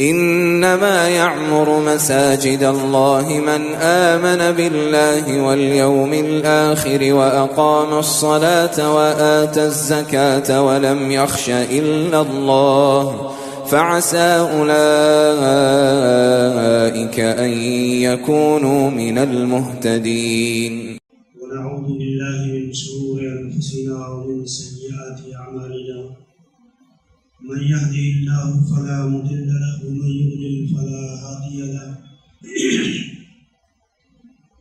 إنما يعمر مساجد الله من آمن بالله واليوم الآخر وأقام الصلاة وآتى الزكاة ولم يخش إلا الله فعسى أولئك أن يكونوا من المهتدين. ونعوذ بالله من شرور أنفسنا ومن سيئات أعمالنا من يهده الله فلا مضل له ومن يضلل فلا هادي له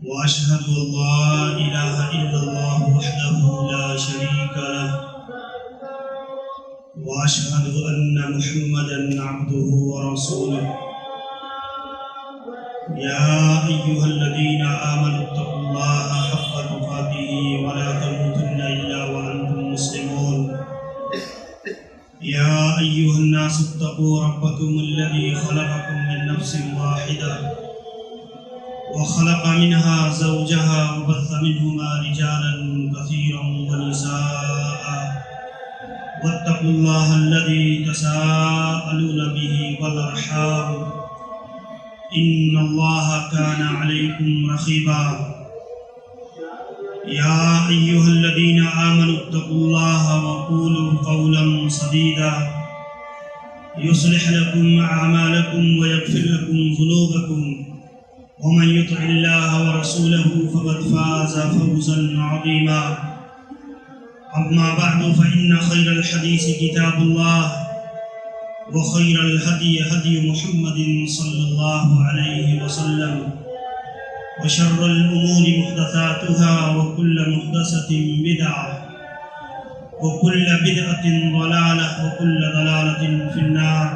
وأشهد أن لا إله إلا الله وحده لا شريك له وأشهد أن محمدا عبده ورسوله. يا أيها الذين آمنوا اتقوا الله حق تقاته ولا تموتن إلا وأنتم مسلمون. يا أيها الناس اتقوا ربكم الذي خلقكم من نفس واحدة وخلق منها زوجها وبث منهما رجالا كثيرا ونساء واتقوا الله الذي تساءلون به والأرحام إن الله كان عليكم رقيبا. يا أيها الذين آمنوا اتقوا الله وقولوا قولا سديدا يصلح لكم أعمالكم ويغفر لكم ذنوبكم ومن يطع الله ورسوله فقد فاز فوزا عظيما. أما بعد فإن خير الحديث كتاب الله وخير الهدي هدي محمد صلى الله عليه وسلم وشر الأمور محدثاتها وكل محدثة بدعة وكل بدعة ضلالة وكل ضلالة في النار.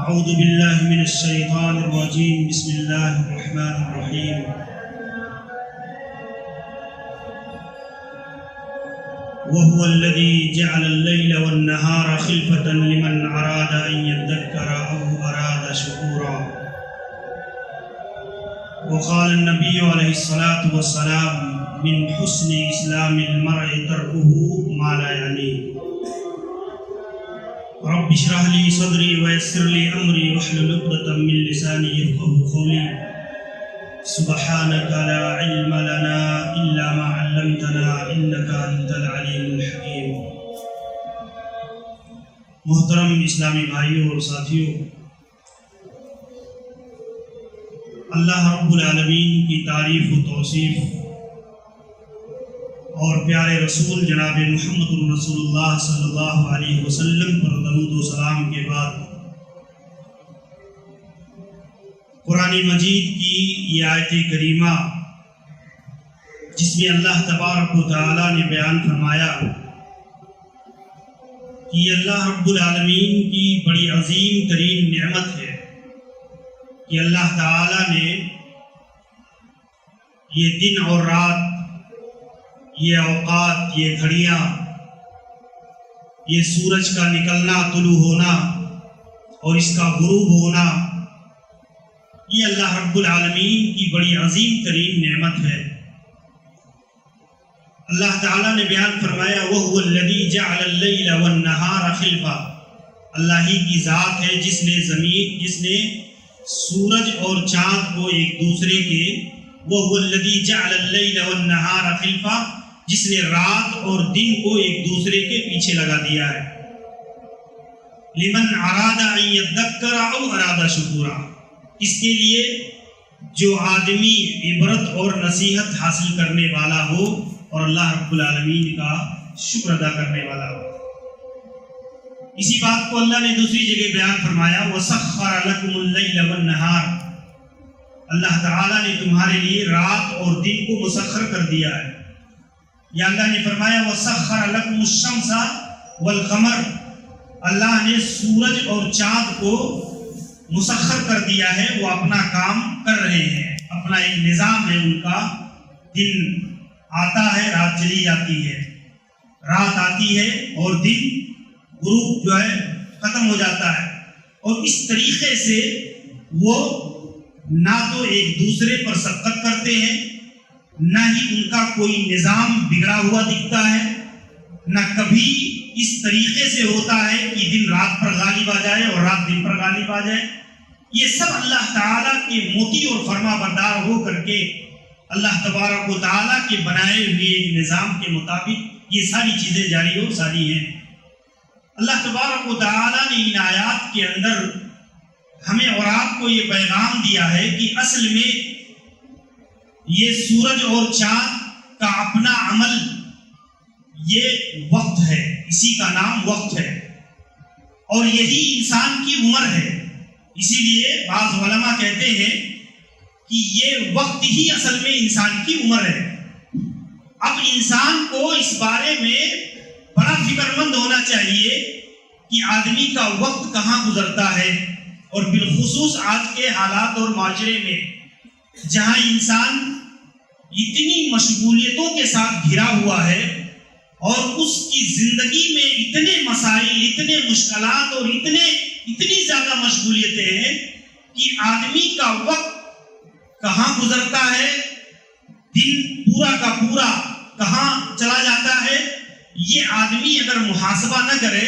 أعوذ بالله من الشيطان الرجيم. بسم الله الرحمن الرحيم. وهو الذي جعل الليل والنهار خلفة لمن أراد أن يذكر أو أراد شكورا. وقال النبي عليه الصلاة والسلام من حسن إسلام المرء تركه ما لا يعنيه. رب اشرح لي صدري ويسر لي أمري واحلل عقدة من لساني يفقهوا قولي. سبحانك لا علم لنا إلا ما علمتنا إنك أنت العليم الحكيم. محترم اسلامی بھائیوں اور ساتھیوں، اللہ رب العالمین کی تعریف و توصیف اور پیارے رسول جناب محمد رسول اللہ صلی اللہ علیہ وسلم پر درود و سلام کے بعد قرآن مجید کی یہ آیت کریمہ جس میں اللہ تبارک و تعالیٰ نے بیان فرمایا کہ یہ اللہ رب العالمین کی بڑی عظیم ترین نعمت ہے کہ اللہ تعالیٰ نے یہ دن اور رات، یہ اوقات، یہ گھڑیاں، یہ سورج کا نکلنا، طلوع ہونا اور اس کا غروب ہونا، یہ اللہ رب العالمین کی بڑی عظیم ترین نعمت ہے۔ اللہ تعالیٰ نے بیان فرمایا وَهُوَ الَّذِي جَعَلَ اللَّيْلَ وَالنَّهَارَ خِلْفَةً، اللہ ہی کی ذات ہے جس نے سورج اور چاند کو ایک دوسرے کے، وَهُوَ الَّذِي جَعَلَ اللَّيْلَ وَالنَّهَارَ خِلْفَةً، جس نے رات اور دن کو ایک دوسرے کے پیچھے لگا دیا ہے، لِمَنْ أَرَادَ أَنْ يَذَّكَّرَ أَوْ أَرَادَ شُكُورًا، اس کے لیے جو آدمی عبرت اور نصیحت حاصل کرنے والا ہو اور اللہ رب العالمین کا شکر ادا کرنے والا ہو۔ اسی بات کو اللہ نے دوسری جگہ بیان فرمایا وَسَخَّرَ لَكُمُ اللَّيْلَ وَالنَّهَارَ، اللہ تعالیٰ نے تمہارے لیے رات اور دن کو مسخر کر دیا ہے۔ یا اللہ نے فرمایا وَسَخَّرَ لَكُمُ الشَّمْسَ وَالْقَمَرَ، اللہ نے سورج اور چاند کو مسخر کر دیا ہے، وہ اپنا کام کر رہے ہیں، اپنا ایک نظام ہے ان کا، دن آتا ہے رات چلی جاتی ہے، رات آتی ہے اور دن غروب جو ہے ختم ہو جاتا ہے، اور اس طریقے سے وہ نہ تو ایک دوسرے پر سبقت کرتے ہیں، نہ ہی ان کا کوئی نظام بگڑا ہوا دکھتا ہے، نہ کبھی اس طریقے سے ہوتا ہے کہ دن رات پر غالب آ جائے اور رات دن پر غالب آ جائے. یہ سب اللہ تعالیٰ کے موتی اور فرما بردار ہو کر کے اللہ تبارک و تعالیٰ کے بنائے ہوئے ایک نظام کے مطابق یہ ساری چیزیں جاری و ساری ہیں. اللہ تبارک و تعالیٰ نے ان آیات کے اندر ہمیں اور آپ کو یہ پیغام دیا ہے کہ اصل میں یہ سورج اور چاند کا اپنا عمل یہ وقت ہے، اسی کا نام وقت ہے، اور یہی انسان کی عمر ہے. اسی لیے بعض علماء کہتے ہیں کہ یہ وقت ہی اصل میں انسان کی عمر ہے. اب انسان کو اس بارے میں بڑا فکر مند ہونا چاہیے کہ آدمی کا وقت کہاں گزرتا ہے، اور بالخصوص آج کے حالات اور معاشرے میں جہاں انسان اتنی مشغولیتوں کے ساتھ گھرا ہوا ہے اور اس کی زندگی میں اتنے مسائل، اتنے مشکلات اور اتنی زیادہ مشغولیتیں ہیں کہ آدمی کا وقت کہاں گزرتا ہے، دن پورا کا پورا کہاں چلا جاتا ہے، یہ آدمی اگر محاسبہ نہ کرے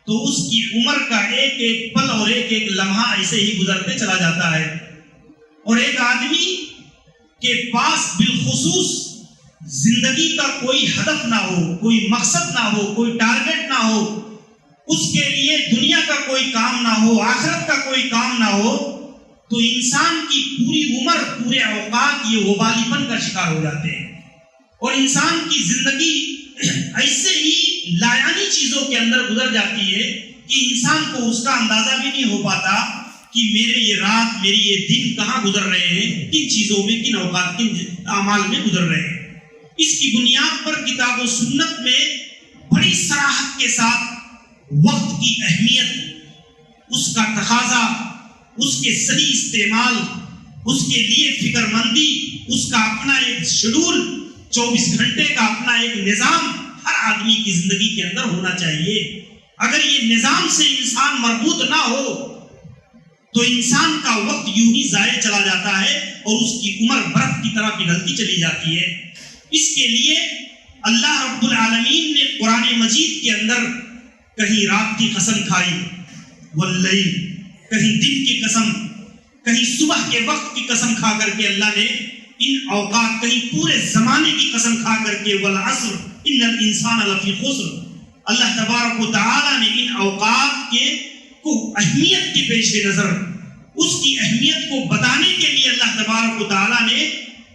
تو اس کی عمر کا ایک ایک پل اور ایک ایک لمحہ ایسے ہی گزرتے چلا جاتا ہے. اور ایک آدمی کے پاس بالخصوص زندگی کا کوئی ہدف نہ ہو، کوئی مقصد نہ ہو، کوئی ٹارگٹ نہ ہو، اس کے لیے دنیا کا کوئی کام نہ ہو، آخرت کا کوئی کام نہ ہو، تو انسان کی پوری عمر، پورے اوقات یہ وبالی پن کا شکار ہو جاتے ہیں. اور انسان کی زندگی ایسے ہی لایانی چیزوں کے اندر گزر جاتی ہے کہ انسان کو اس کا اندازہ بھی نہیں ہو پاتا کہ میرے یہ رات، میری یہ دن کہاں گزر رہے ہیں، کن چیزوں میں، کن اوقات، کن اعمال میں گزر رہے ہیں. اس کی بنیاد پر کتاب و سنت میں بڑی صراحت کے ساتھ وقت کی اہمیت، اس کا تقاضا، اس کے صحیح استعمال، اس کے لیے فکر مندی، اس کا اپنا ایک شیڈول، 24 گھنٹے کا اپنا ایک نظام ہر آدمی کی زندگی کے اندر ہونا چاہیے. اگر یہ نظام سے انسان مربوط نہ ہو تو انسان کا وقت یوں ہی ضائع چلا جاتا ہے اور اس کی عمر برف کی طرح پگھلتی چلی جاتی ہے. اس کے لیے اللہ رب العالمین نے قرآن مجید کے اندر کہیں رات کی قسم کھائی واللیل، کہیں دن کی قسم، کہیں صبح کے وقت کی قسم کھا کر کے اللہ نے ان اوقات، کہیں پورے زمانے کی قسم کھا کر کے والعصر ان الانسان لفی خسر. اللہ تبارک و تعالی نے ان اوقات کے کو اہمیت کے پیش نظر، اس کی اہمیت کو بتانے کے لیے اللہ تبارک و تعالی نے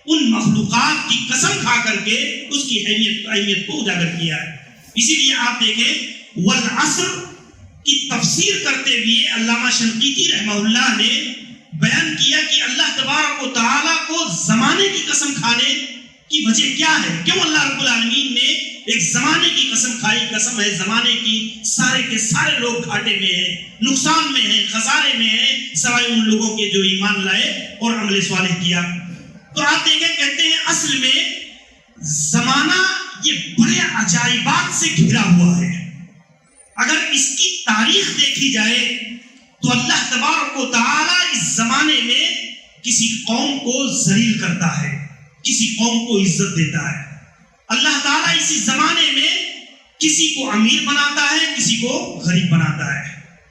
ان مخلوقات کی قسم کھا کر کے اس کی اہمیت کو اجاگر کیا ہے. اسی لیے آپ دیکھیں والعصر کی تفسیر کرتے ہوئے علامہ شنقیطی رحمہ اللہ نے بیان کیا کہ اللہ تبارک و تعالیٰ کو زمانے کی قسم کھانے کی وجہ کیا ہے، کیوں اللہ رب العالمین نے ایک زمانے کی قسم کھائی. قسم ہے زمانے کی، سارے کے سارے لوگ گھاٹے میں ہیں، نقصان میں ہیں، خسارے میں ہیں، سوائے ان لوگوں کے جو ایمان لائے اور عمل صالح کیا. تو آپ دیکھیں، کہتے ہیں اصل میں زمانہ یہ بڑے عجائبات سے گھرا ہوا ہے. اگر اس کی تاریخ دیکھی جائے تو اللہ تبارک و تعالیٰ اس زمانے میں کسی قوم کو ذلیل کرتا ہے، کسی قوم کو عزت دیتا ہے. اللہ تعالیٰ اسی زمانے میں کسی کو امیر بناتا ہے، کسی کو غریب بناتا ہے،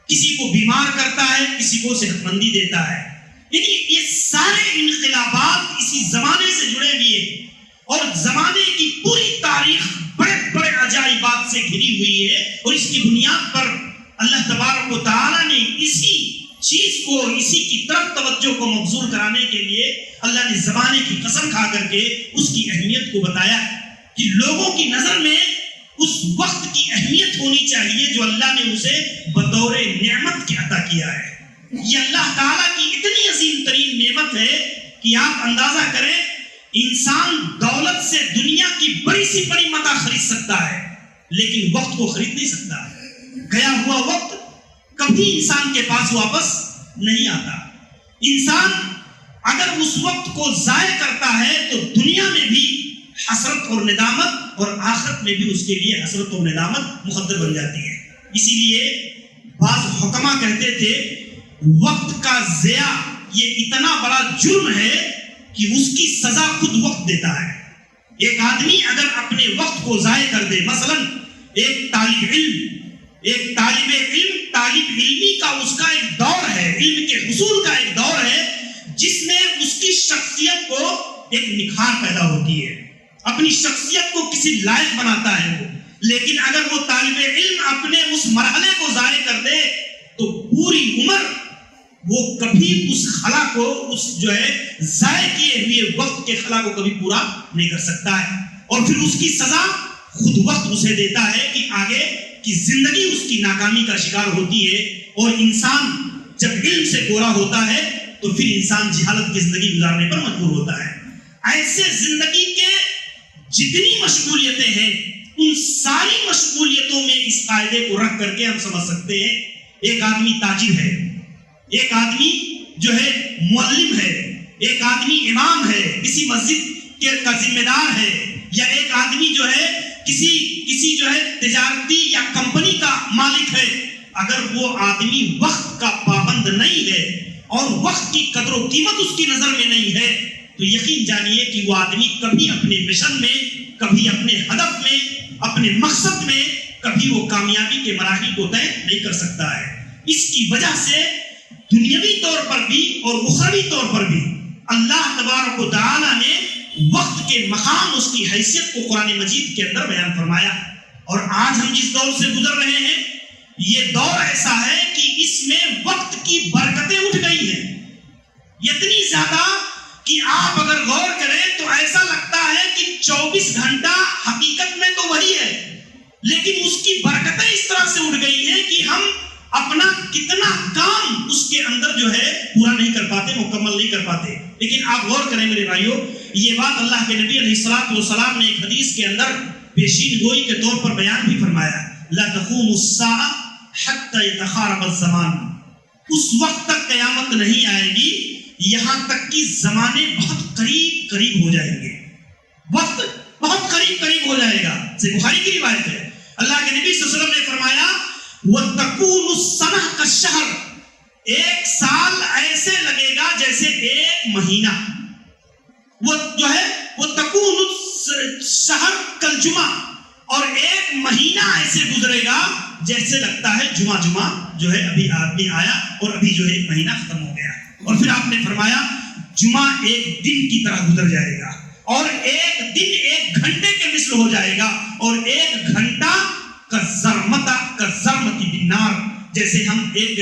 کسی کو بیمار کرتا ہے، کسی کو صحت مندی دیتا ہے. یعنی یہ سارے انقلابات اسی زمانے سے جڑے ہوئے ہیں اور زمانے کی پوری تاریخ بڑے بڑے عجائبات سے گھری ہوئی ہے. اور اس کی بنیاد پر اللہ تبارک و تعالیٰ نے اسی چیز کو، اسی کی طرف توجہ کو مبذول کرانے کے لیے اللہ نے زمانے کی قسم کھا کر کے اس کی اہمیت کو بتایا کہ لوگوں کی نظر میں اس وقت کی اہمیت ہونی چاہیے جو اللہ نے اسے بطور نعمت کے عطا کیا ہے. یہ اللہ تعالیٰ کی اتنی عظیم ترین نعمت ہے کہ آپ اندازہ کریں، انسان دولت سے دنیا کی بڑی سی بڑی متاع خرید سکتا ہے لیکن وقت کو خرید نہیں سکتا. گیا ہوا وقت کبھی انسان کے پاس واپس نہیں آتا. انسان اگر اس وقت کو ضائع کرتا ہے تو دنیا میں بھی حسرت اور ندامت اور آخرت میں بھی اس کے لیے حسرت اور ندامت مقدر بن جاتی ہے. اسی لیے بعض حکما کہتے تھے وقت کا ضیاع یہ اتنا بڑا جرم ہے کہ اس کی سزا خود وقت دیتا ہے. ایک آدمی اگر اپنے وقت کو ضائع کر دے، مثلا ایک طالب علمی کا اس کا ایک دور ہے، علم کے حصول کا ایک دور ہے جس میں اس کی شخصیت کو ایک نکھار پیدا ہوتی ہے، اپنی شخصیت کو کسی لائق بناتا ہے وہ. لیکن اگر وہ طالب علم اپنے اس مرحلے کو ضائع کر دے تو پوری عمر وہ کبھی اس خلا کو، اس جو ہے ضائع کیے ہوئے وقت کے خلا کو کبھی پورا نہیں کر سکتا ہے، اور پھر اس کی سزا خود وقت اسے دیتا ہے کہ آگے کی زندگی اس کی ناکامی کا شکار ہوتی ہے. اور انسان جب علم سے گورا ہوتا ہے تو پھر انسان جہالت کی زندگی گزارنے پر مجبور ہوتا ہے. ایسے زندگی کے جتنی مشغولیتیں ہیں ان ساری مشغولیتوں میں اس قاعدے کو رکھ کر کے ہم سمجھ سکتے ہیں ایک آدمی تاجر ہے، ایک آدمی جو ہے معلم ہے، ایک آدمی امام ہے، کسی مسجد کا ذمہ دار ہے، یا ایک آدمی جو ہے کسی جو ہے تجارتی یا کمپنی کا مالک ہے. اگر وہ آدمی وقت کا پابند نہیں ہے اور وقت کی قدر و قیمت اس کی نظر میں نہیں ہے تو یقین جانیے کہ وہ آدمی کبھی اپنے مشن میں، کبھی اپنے ہدف میں، اپنے مقصد میں کبھی وہ کامیابی کے مراحل کو طے نہیں کر سکتا ہے. اس کی وجہ سے دنیاوی طور پر بھی اور اخروی طور پر بھی اللہ تبارک و تعالی نے وقت کے مقام، اس کی حیثیت کو قرآن مجید کے اندر بیان فرمایا. اور آج ہم جس دور سے گزر رہے ہیں یہ دور ایسا ہے کہ اس میں وقت کی برکتیں اٹھ گئی ہیں اتنی زیادہ کہ آپ اگر غور کریں تو ایسا لگتا ہے کہ 24 گھنٹہ حقیقت میں تو وہی ہے، لیکن اس کی برکتیں اس طرح سے اٹھ گئی ہیں کہ ہم اپنا کتنا کام اس کے اندر جو ہے پورا نہیں کر پاتے، مکمل نہیں کر پاتے. لیکن آپ غور کریں میرے بھائیوں، یہ بات اللہ کے نبی علیہ الصلوۃ والسلام نے ایک حدیث کے اندر پیشین گوئی کے طور پر بیان بھی فرمایا. لا تقوم الساعة حتى يتقارب الزمان. اس وقت تک قیامت نہیں آئے گی یہاں تک کہ زمانے بہت قریب قریب ہو جائیں گے، وقت بہت قریب قریب ہو جائے گا. صحیح بخاری کی روایت ہے، اللہ کے نبی صلی اللہ علیہ وسلم نے فرمایا وَتَكُونُ السَّنَةُ كَالشَّهْرِ. ایک سال ایسے لگے گا جیسے ایک مہینہ. وہ جو ہے وَتَكُونُ الشَّهْرُ كَالْجُمَعَةِ. اور ایک مہینہ ایسے گزرے گا جیسے لگتا ہے جمعہ جو ہے ابھی آدمی آیا اور ابھی جو ہے ایک مہینہ ختم ہو گیا. اور پھر آپ نے فرمایا جمعہ ایک دن کی طرح گزر جائے گا، اور ایک دن ایک گھنٹے کے مثل ہو جائے گا، اور ایک گھنٹہ کَالزَّرْمَةِ بِالنَّارِ. جیسے ہم ایک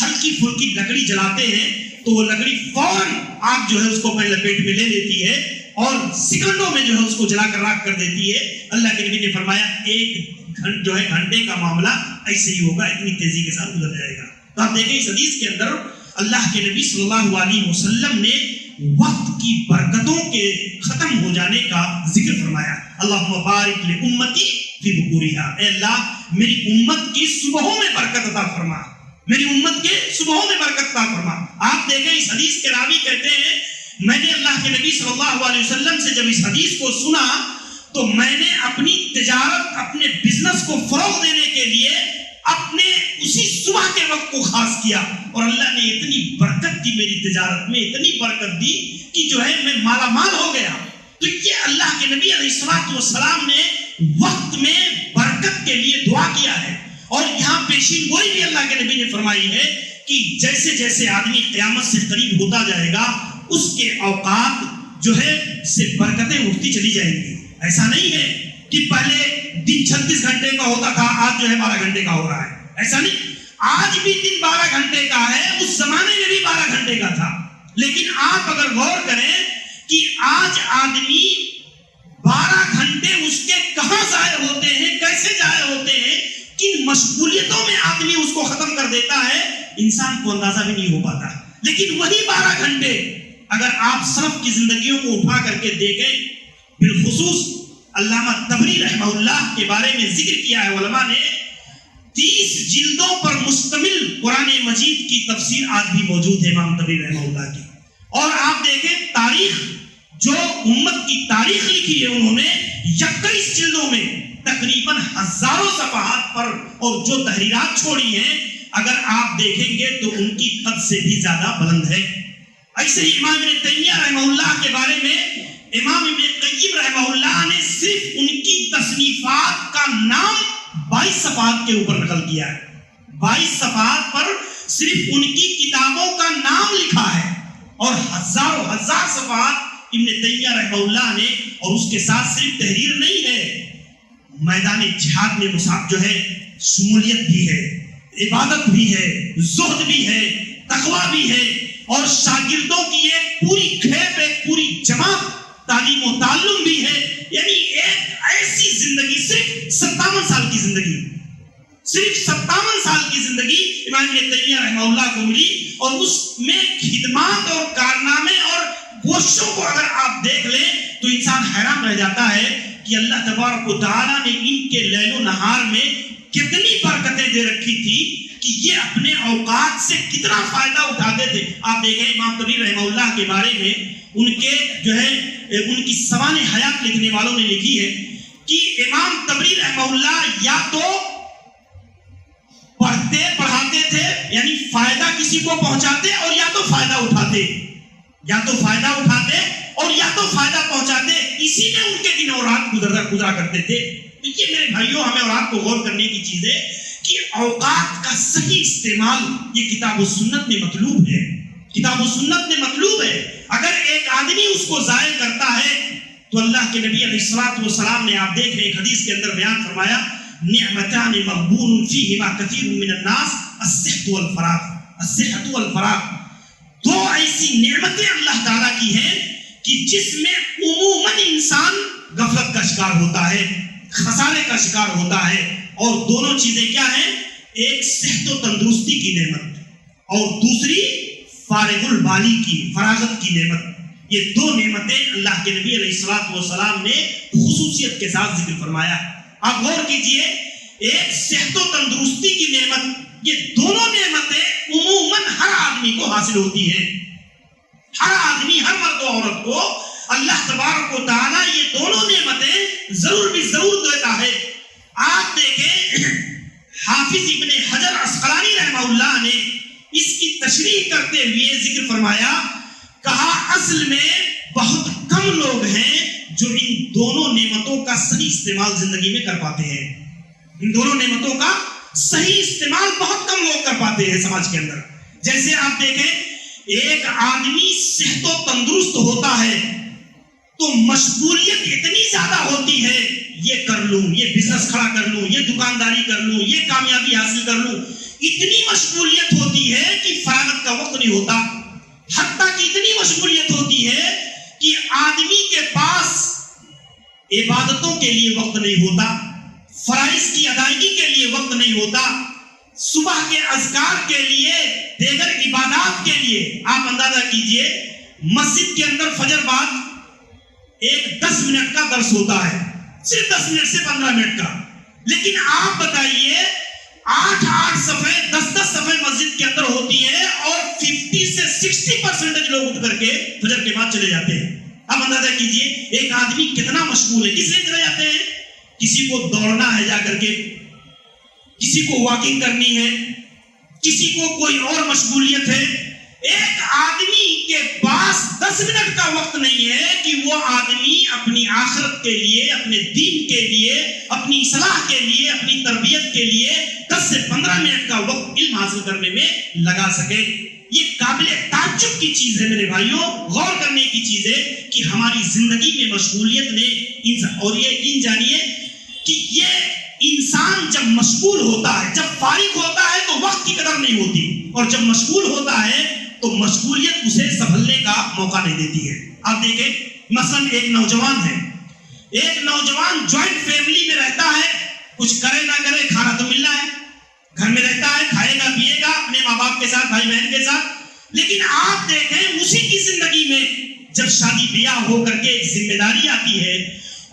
ہلکی پھلکی لکڑی جلاتے ہیں تو وہ لکڑی فوراً آگ جو ہے اس کو اپنے لپیٹ میں لے لیتی ہے اور سیکنڈوں میں جو ہے اس کو جلا کر راکھ کر دیتی ہے. اللہ کے نبی نے فرمایا ایک جو ہے گھنٹے کا معاملہ ایسے ہی ہوگا، اتنی تیزی کے ساتھ گزر جائے گا. تو آپ دیکھیں اس حدیث کے اندر اللہ کے نبی صلی اللہ علیہ وسلم نے وقت کی برکتوں کے ختم ہو جانے کا ذکر فرمایا. اللہم بارک لامتی فی بکورہا. اے اللہ میری امت کی صبحوں میں برکت عطا فرما، میری امت کے صبحوں میں برکت عطا فرما. آپ دیکھیں اس حدیث کے راوی کہتے ہیں میں نے اللہ کے نبی صلی اللہ علیہ وسلم سے جب اس حدیث کو سنا تو میں نے اپنی تجارت، اپنے بزنس کو فروغ دینے کے لیے اپنے اسی صبح کے وقت کو خاص کیا، اور اللہ نے اتنی برکت دی میری تجارت میں، اتنی برکت دی کہ جو ہے میں مالا مال ہو گیا. تو یہ اللہ کے نبی علیہ الصلوۃ والسلام نے وقت میں برکت کے لیے دعا کیا ہے. اور یہاں پیشین گوئی بھی اللہ کے نبی نے فرمائی ہے کہ جیسے جیسے آدمی قیامت سے قریب ہوتا جائے گا اس کے اوقات جو ہے سے برکتیں اٹھتی چلی جائیں گی. ایسا نہیں ہے کہ پہلے دن 36 گھنٹے کا ہوتا تھا آج جو ہے 12 گھنٹے کا ہو رہا ہے، ایسا نہیں. آج بھی دن 12 گھنٹے کا ہے، اس زمانے میں بھی 12 گھنٹے کا تھا. لیکن آپ اگر غور کریں کہ آج آدمی 12 گھنٹے اس کے کہاں ضائع ہوتے ہیں، کیسے ضائع ہوتے ہیں، کن مشغولیتوں میں آدمی اس کو ختم کر دیتا ہے، انسان کو اندازہ بھی نہیں ہو پاتا. لیکن وہی 12 گھنٹے اگر آپ سلف کی زندگیوں کو اٹھا کر کے دیکھیں، بالخصوص علامہ طبری رحمہ اللہ کے بارے میں ذکر کیا ہے علماء نے، 30 جلدوں پر مشتمل قرآن مجید کی تفسیر آج بھی موجود ہے امام طبری رحمہ اللہ کی. اور آپ دیکھیں تاریخ، جو امت کی تاریخ لکھی ہے انہوں نے 21 جلدوں میں تقریباً ہزاروں صفحات پر، اور جو تحریرات چھوڑی ہیں اگر آپ دیکھیں گے تو ان کی قد سے بھی زیادہ بلند ہے. ایسے ہی امام ابن تیمیہ رحمہ اللہ کے بارے میں امام ابن قیم رحمہ اللہ نے صرف ان کی تصنیفات کا نام 22 صفحات کے اوپر نقل کیا ہے. 22 صفحات پر صرف ان کی کتابوں کا نام لکھا ہے اور ہزاروں ہزار صفحات ابن تیمیہ رحمہ اللہ نے. اور اس کے ساتھ صرف تحریر نہیں ہے, میدان جہاد میں مصعب جو ہے شمولیت بھی ہے, عبادت بھی ہے, زہد بھی ہے, تقویٰ بھی ہے, اور شاگردوں کی ایک پوری کھیپ, ایک پوری جماعت, تعلیم و تعلم بھی ہے. یعنی ایک ایسی زندگی, صرف 57 سال کی زندگی, صرف 57 سال کی زندگی امام ابن تیمیہ رحمہ اللہ کو ملی, اور اس میں خدمات اور کارنامے اور کوششوں کو اگر آپ دیکھ لیں تو انسان حیران رہ جاتا ہے کہ اللہ تبارک و تعالیٰ نے ان کے لیل و نہار میں کتنی برکتیں دے رکھی تھی کہ یہ اپنے اوقات سے کتنا فائدہ اٹھاتے تھے. آپ دیکھیں امام طبری رحمہ اللہ کے بارے میں ان کے جو ہے ان کی سوانح حیات لکھنے والوں نے لکھی ہے کہ امام طبری رحمہ اللہ یا تو پڑھتے پڑھاتے تھے, یعنی فائدہ کسی کو پہنچاتے, اور یا تو فائدہ اٹھاتے, یا تو فائدہ اٹھاتے اور یا تو فائدہ پہنچاتے. اسی میں ان کے دن اور رات گزرا کرتے تھے. تو یہ میرے بھائیوں ہمیں اور آپ کو غور کرنے کی چیز ہے کہ اوقات کا صحیح استعمال یہ کتاب و سنت میں مطلوب ہے, کتاب و سنت میں مطلوب ہے. اگر ایک آدمی اس کو ضائع کرتا ہے تو اللہ کے نبی علیہ الصلوۃ والسلام نے, آپ دیکھ رہے ایک حدیث کے اندر بیان فرمایا, نعمتان مغبون فیہما کثیر من الناس الصحۃ والفراغ, الصحۃ والفراغ. دو ایسی نعمتیں اللہ تعالیٰ کی ہیں کہ جس میں عموماً انسان غفلت کا شکار ہوتا ہے, خسارے کا شکار ہوتا ہے. اور دونوں چیزیں کیا ہیں؟ ایک صحت و تندرستی کی نعمت اور دوسری فارغ البالی کی, فراغت کی نعمت. یہ دو نعمتیں اللہ کے نبی علیہ الصلوۃ والسلام نے خصوصیت کے ساتھ ذکر فرمایا. آپ غور کیجئے, ایک صحت و تندرستی کی نعمت, یہ دونوں نعمتیں عموماً ہر آدمی کو حاصل ہوتی ہیں. ہر آدمی, ہر مرد و عورت کو اللہ تبارک و تعالیٰ یہ دونوں نعمتیں ضرور بھی ضرور دیتا ہے. آپ دیکھیں حافظ ابن حجر عسقلانی رحمہ اللہ نے اس کی تشریح کرتے ہوئے ذکر فرمایا, کہا اصل میں بہت کم لوگ ہیں جو ان دونوں نعمتوں کا صحیح استعمال زندگی میں کر پاتے ہیں. ان دونوں نعمتوں کا صحیح استعمال بہت کم لوگ کر پاتے ہیں سماج کے اندر. جیسے آپ دیکھیں ایک آدمی صحت و تندرست ہوتا ہے تو مشغولیت اتنی زیادہ ہوتی ہے, یہ کر لوں, یہ بزنس کھڑا کر لوں, یہ دکانداری کر لوں, یہ کامیابی حاصل کر لوں, اتنی مشغولیت ہوتی ہے کہ فراغت کا وقت نہیں ہوتا. حتیٰ کہ اتنی مشغولیت ہوتی ہے کہ آدمی کے پاس عبادتوں کے لیے وقت نہیں ہوتا, فرائض کی ادائیگی کے لیے وقت نہیں ہوتا, صبح کے اذکار کے لیے, دیگر عبادات کے لیے. آپ اندازہ کیجئے مسجد کے اندر فجر بعد ایک 10 منٹ کا درس ہوتا ہے, صرف 10 منٹ سے 15 منٹ کا, لیکن آپ بتائیے 8 صفحے 10 صفحے مسجد کے اندر ہوتی ہے اور 50 سے 60% لوگ اٹھ کر کے فجر کے بعد چلے جاتے ہیں. اب اندازہ کیجئے ایک آدمی کتنا مشغول ہے. کس لیے چلے جاتے ہیں؟ کسی کو دوڑنا ہے جا کر کے, کسی کو واکنگ کرنی ہے, کسی کو کوئی اور مشغولیت ہے. ایک آدمی کے پاس 10 منٹ کا وقت نہیں ہے کہ وہ آدمی اپنی آخرت کے لیے, اپنے دین کے لیے, اپنی اصلاح کے لیے, اپنی تربیت کے لیے 10 سے 15 منٹ کا وقت علم حاصل کرنے میں لگا سکے. یہ قابل تعجب کی چیز ہے میرے بھائیوں, غور کرنے کی چیز ہے کہ ہماری زندگی میں مشغولیت نے, اور یہ جانیے کہ یہ انسان جب مشغول ہوتا ہے, جب فارغ ہوتا ہے تو وقت کی قدر نہیں ہوتی, اور جب مشغول ہوتا ہے تو مشغولیت اسے سنبھلنے کا موقع نہیں دیتی ہے. آپ دیکھیں مثلا ایک نوجوان ہے, ایک نوجوان جوائنٹ فیملی میں رہتا ہے, کچھ کرے نہ کرے کھانا تو مل رہا ہے, گھر میں رہتا ہے, کھائے گا پیے گا اپنے ماں باپ کے ساتھ, بھائی بہن کے ساتھ. لیکن آپ دیکھیں اسی کی زندگی میں جب شادی بیاہ ہو کر کے ایک ذمہ داری آتی ہے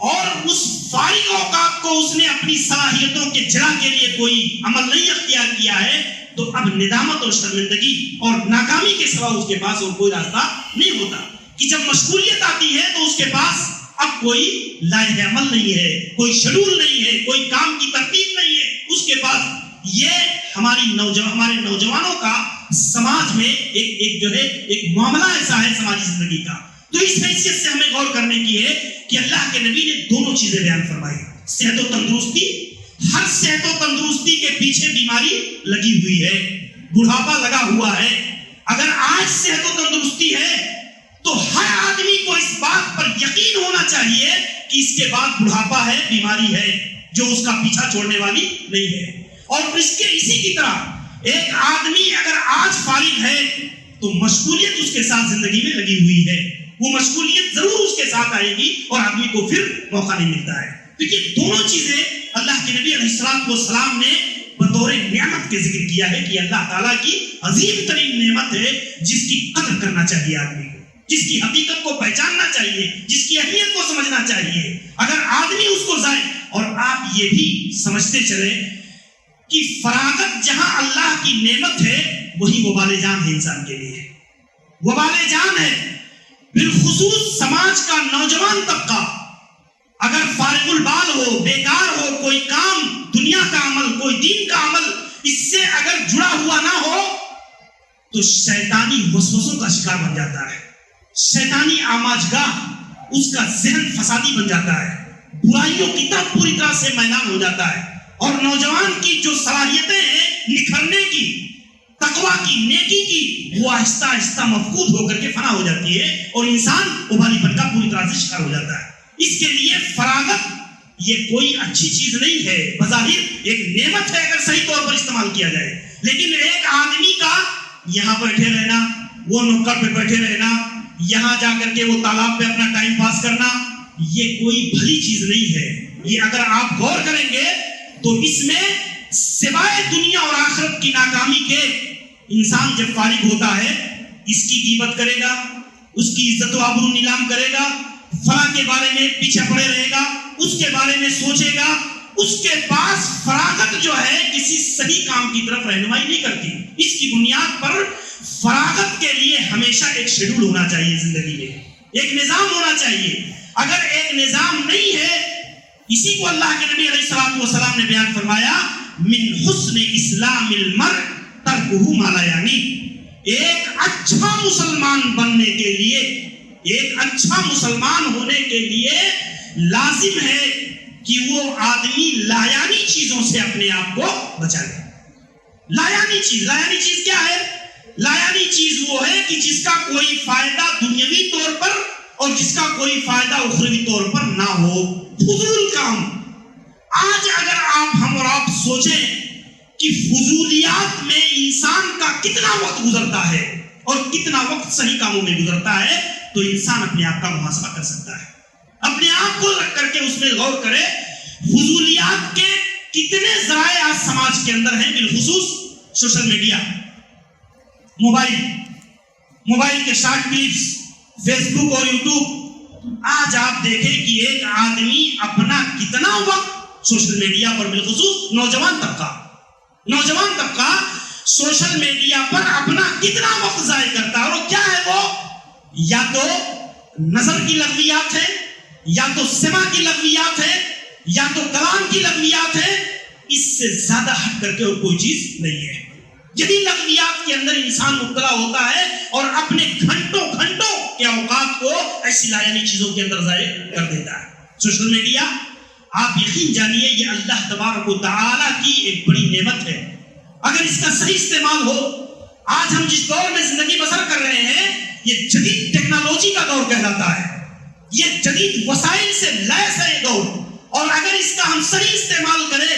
اور اس فارغ اوقات کو اس نے اپنی صلاحیتوں کے جلا کے لیے کوئی عمل نہیں اختیار کیا ہے, تو اب ندامت اور شرمندگی اور ناکامی کے سوا اس کے پاس اور کوئی راستہ نہیں ہوتا. کہ جب مشغولیت آتی ہے تو اس کے پاس اب کوئی لائحہ عمل نہیں ہے, کوئی شیڈول نہیں ہے, کوئی کام کی ترتیب نہیں ہے اس کے پاس. یہ ہمارے نوجوانوں کا سماج میں ایک جو ہے ایک معاملہ ایسا ہے سماجی زندگی کا. تو اس حیثیت سے ہمیں غور کرنے کی ہے کہ اللہ کے نبی نے دونوں چیزیں بیان فرمائی, صحت و تندرستی ہر صحت و تندرستی کے پیچھے بیماری لگی ہوئی ہے، بڑھاپا لگا ہوا ہے۔ اگر آج صحت و تندرستی ہے تو ہر آدمی کو اس بات پر یقین ہونا چاہیے کہ اس کے بعد بڑھاپا ہے، بیماری ہے جو اس کا پیچھا چھوڑنے والی نہیں ہے۔ اور اسی کی طرح ایک آدمی اگر آج فارغ ہے تو مشغولیت اس کے ساتھ زندگی میں لگی ہوئی ہے، وہ مشغولیت ضرور اس کے ساتھ آئے گی اور آدمی کو پھر موقع نہیں ملتا ہے۔ تو یہ دونوں چیزیں اللہ کے نبی علیہ السلام نے بطور نعمت کے ذکر کیا ہے کہ اللہ تعالیٰ کی عظیم ترین نعمت ہے جس کی قدر کرنا چاہیے آدمی کو، جس کی حقیقت کو پہچاننا چاہیے، جس کی اہمیت کو سمجھنا چاہیے۔ اگر آدمی اس کو ضائع، اور آپ یہ بھی سمجھتے چلیں کہ فراغت جہاں اللہ کی نعمت ہے وہی وبال جان ہے انسان کے لیے، وبال جان ہے۔ بالخصوص سماج کا نوجوان طبقہ اگر فارغ البال ہو، بیکار ہو، کوئی کام دنیا کا عمل، کوئی دین کا عمل اس سے اگر جڑا ہوا نہ ہو تو شیطانی وسوسوں کا شکار بن جاتا ہے، شیطانی آماجگاہ اس کا ذہن فسادی بن جاتا ہے، برائیوں کی طرف پوری طرح سے میدان ہو جاتا ہے، اور نوجوان کی جو صلاحیتیں ہیں نکھرنے کی، تقویٰ کی، نیکی کی، وہ آہستہ آہستہ مفقود ہو کر کے فنا ہو جاتی ہے اور انسان ابالی پن کا پوری طرح سے شکار ہو جاتا ہے۔ اس کے لیے فراغت یہ کوئی اچھی چیز نہیں ہے، بظاہر ایک نعمت ہے اگر صحیح طور پر استعمال کیا جائے، لیکن ایک آدمی کا یہاں بیٹھے رہنا، وہ نکڑ پہ بیٹھے رہنا، یہاں جا کر کے وہ تالاب پہ اپنا ٹائم پاس کرنا، یہ کوئی بھلی چیز نہیں ہے۔ یہ اگر آپ غور کریں گے تو اس میں سوائے دنیا اور آخرت کی ناکامی کے انسان جب فارغ ہوتا ہے اس کی غیبت کرے گا، اس کی عزت و آبرو نیلام کرے گا، فلاں کے بارے میں پیچھے پڑے رہے گا، اس کے بارے میں سوچے گا، اس کے پاس فراغت جو ہے کسی صحیح کام کی طرف رہنمائی نہیں کرتی۔ اس کی بنیاد پر فراغت کے لیے ہمیشہ ایک شیڈول ہونا چاہیے، زندگی میں ایک نظام ہونا چاہیے۔ اگر ایک نظام نہیں ہے، اسی کو اللہ کے نبی علیہ السلام نے بیان فرمایا، من حسن اسلام المرء ترکہ ما لا یعنی۔ ایک اچھا مسلمان بننے کے لیے، ایک اچھا مسلمان ہونے کے لیے لازم ہے کہ وہ آدمی لایانی چیزوں سے اپنے آپ کو بچا لے۔ لایانی چیز کیا ہے؟ لایانی چیز وہ ہے کہ جس کا کوئی فائدہ دنیاوی طور پر اور جس کا کوئی فائدہ اخروی طور پر نہ ہو، فضول کام۔ آج اگر ہم اور آپ سوچیں کہ فضولیات میں انسان کا کتنا وقت گزرتا ہے اور کتنا وقت صحیح کاموں میں گزرتا ہے تو انسان اپنے آپ کا محاسبہ کر سکتا ہے، اپنے آپ کو رکھ کر کے اس میں غور کرے۔ فضولیات کے کتنے ذرائع آج سماج کے اندر ہیں، بالخصوص سوشل میڈیا، موبائل کے شارٹ کلپس، فیس بک اور یوٹیوب۔ آج آپ دیکھیں کہ ایک آدمی اپنا کتنا وقت سوشل میڈیا پر، بالخصوص نوجوان طبقہ سوشل میڈیا پر اپنا کتنا وقت ضائع کرتا ہے، اور کیا ہے وہ؟ یا تو نظر کی لغویات ہے، یا تو سماع کی لغویات ہے، یا تو کلام کی لغویات ہے۔ اس سے زیادہ ہٹ کر کے اور کوئی چیز نہیں ہے۔ جدید لغویات کے اندر انسان مبتلا ہوتا ہے اور اپنے گھنٹوں کے اوقات کو ایسی لایانی چیزوں کے اندر ضائع کر دیتا ہے۔ سوشل میڈیا، آپ یقین جانیے، یہ اللہ تبارک و تعالیٰ کی ایک بڑی نعمت ہے اگر اس کا صحیح استعمال ہو۔ آج ہم جس دور میں زندگی بسر کر رہے ہیں یہ جدید ٹیکنالوجی کا دور کہلاتا ہے، یہ جدید وسائل سے لیس ہے یہ دور، اور اگر اس کا ہم صحیح استعمال کریں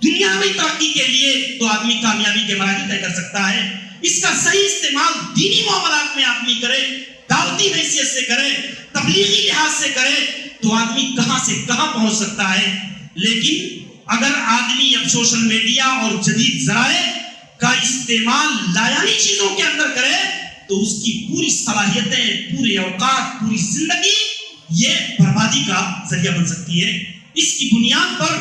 دنیاوی ترقی کے لیے تو آدمی کامیابی کے مراحل طے کر سکتا ہے۔ اس کا صحیح استعمال دینی معاملات میں آدمی کرے، دعوتی حیثیت سے کرے، تبلیغی لحاظ سے کرے تو آدمی کہاں سے کہاں پہنچ سکتا ہے۔ لیکن اگر آدمی اب سوشل میڈیا اور جدید ذرائع کا استعمال لایانی چیزوں کے اندر کرے تو اس کی پوری صلاحیتیں، پورے اوقات، پوری زندگی یہ بربادی کا ذریعہ بن سکتی ہے۔ اس کی بنیاد پر